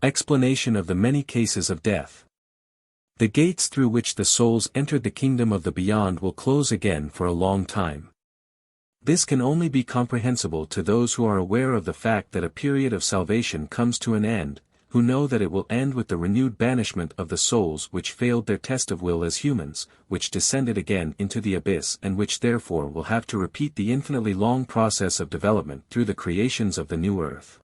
Explanation of the many cases of death. The gates through which the souls entered the kingdom of the beyond will close again for a long time. This can only be comprehensible to those who are aware of the fact that a period of salvation comes to an end, who know that it will end with the renewed banishment of the souls which failed their test of will as humans, which descended again into the abyss and which therefore will have to repeat the infinitely long process of development through the creations of the new earth.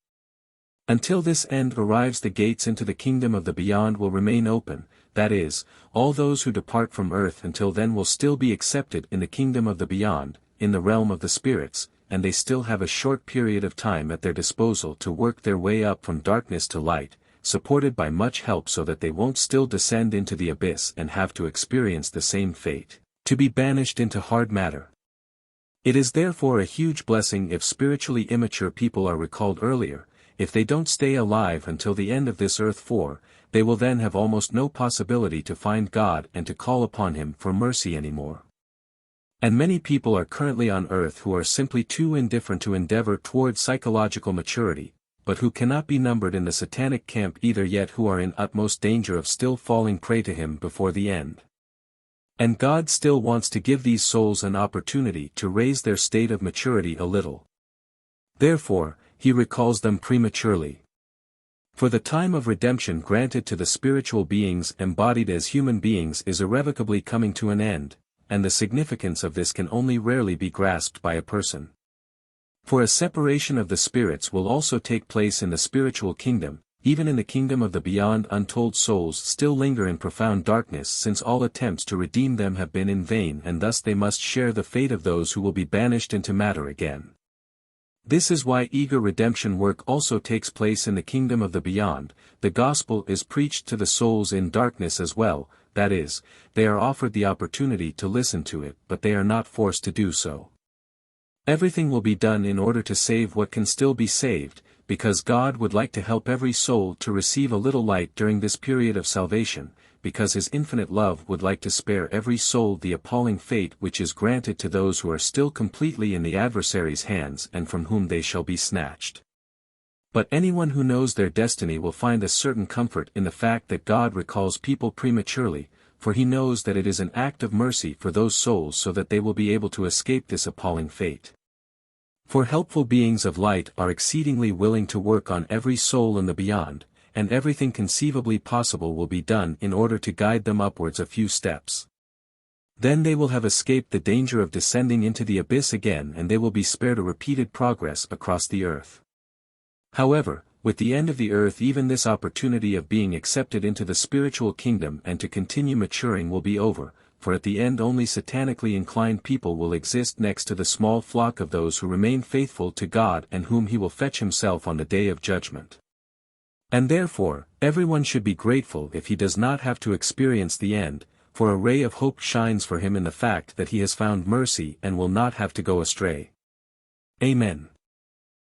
Until this end arrives, the gates into the kingdom of the beyond will remain open, that is, all those who depart from earth until then will still be accepted in the kingdom of the beyond, in the realm of the spirits, and they still have a short period of time at their disposal to work their way up from darkness to light, supported by much help so that they won't still descend into the abyss and have to experience the same fate, to be banished into hard matter. It is therefore a huge blessing if spiritually immature people are recalled earlier, if they don't stay alive until the end of this earth, for they will then have almost no possibility to find God and to call upon Him for mercy anymore. And many people are currently on earth who are simply too indifferent to endeavor toward psychological maturity, but who cannot be numbered in the satanic camp either, yet who are in utmost danger of still falling prey to him before the end. And God still wants to give these souls an opportunity to raise their state of maturity a little. Therefore, He recalls them prematurely. For the time of redemption granted to the spiritual beings embodied as human beings is irrevocably coming to an end, and the significance of this can only rarely be grasped by a person. For a separation of the spirits will also take place in the spiritual kingdom. Even in the kingdom of the beyond, untold souls still linger in profound darkness, since all attempts to redeem them have been in vain, and thus they must share the fate of those who will be banished into matter again. This is why eager redemption work also takes place in the kingdom of the beyond. The gospel is preached to the souls in darkness as well, that is, they are offered the opportunity to listen to it, but they are not forced to do so. Everything will be done in order to save what can still be saved, because God would like to help every soul to receive a little light during this period of salvation, because His infinite love would like to spare every soul the appalling fate which is granted to those who are still completely in the adversary's hands and from whom they shall be snatched. But anyone who knows their destiny will find a certain comfort in the fact that God recalls people prematurely, for He knows that it is an act of mercy for those souls so that they will be able to escape this appalling fate. For helpful beings of light are exceedingly willing to work on every soul in the beyond, and everything conceivably possible will be done in order to guide them upwards a few steps. Then they will have escaped the danger of descending into the abyss again, and they will be spared a repeated progress across the earth. However, with the end of the earth, even this opportunity of being accepted into the spiritual kingdom and to continue maturing will be over, for at the end only satanically inclined people will exist next to the small flock of those who remain faithful to God and whom He will fetch Himself on the day of judgment. And therefore, everyone should be grateful if he does not have to experience the end, for a ray of hope shines for him in the fact that he has found mercy and will not have to go astray. Amen.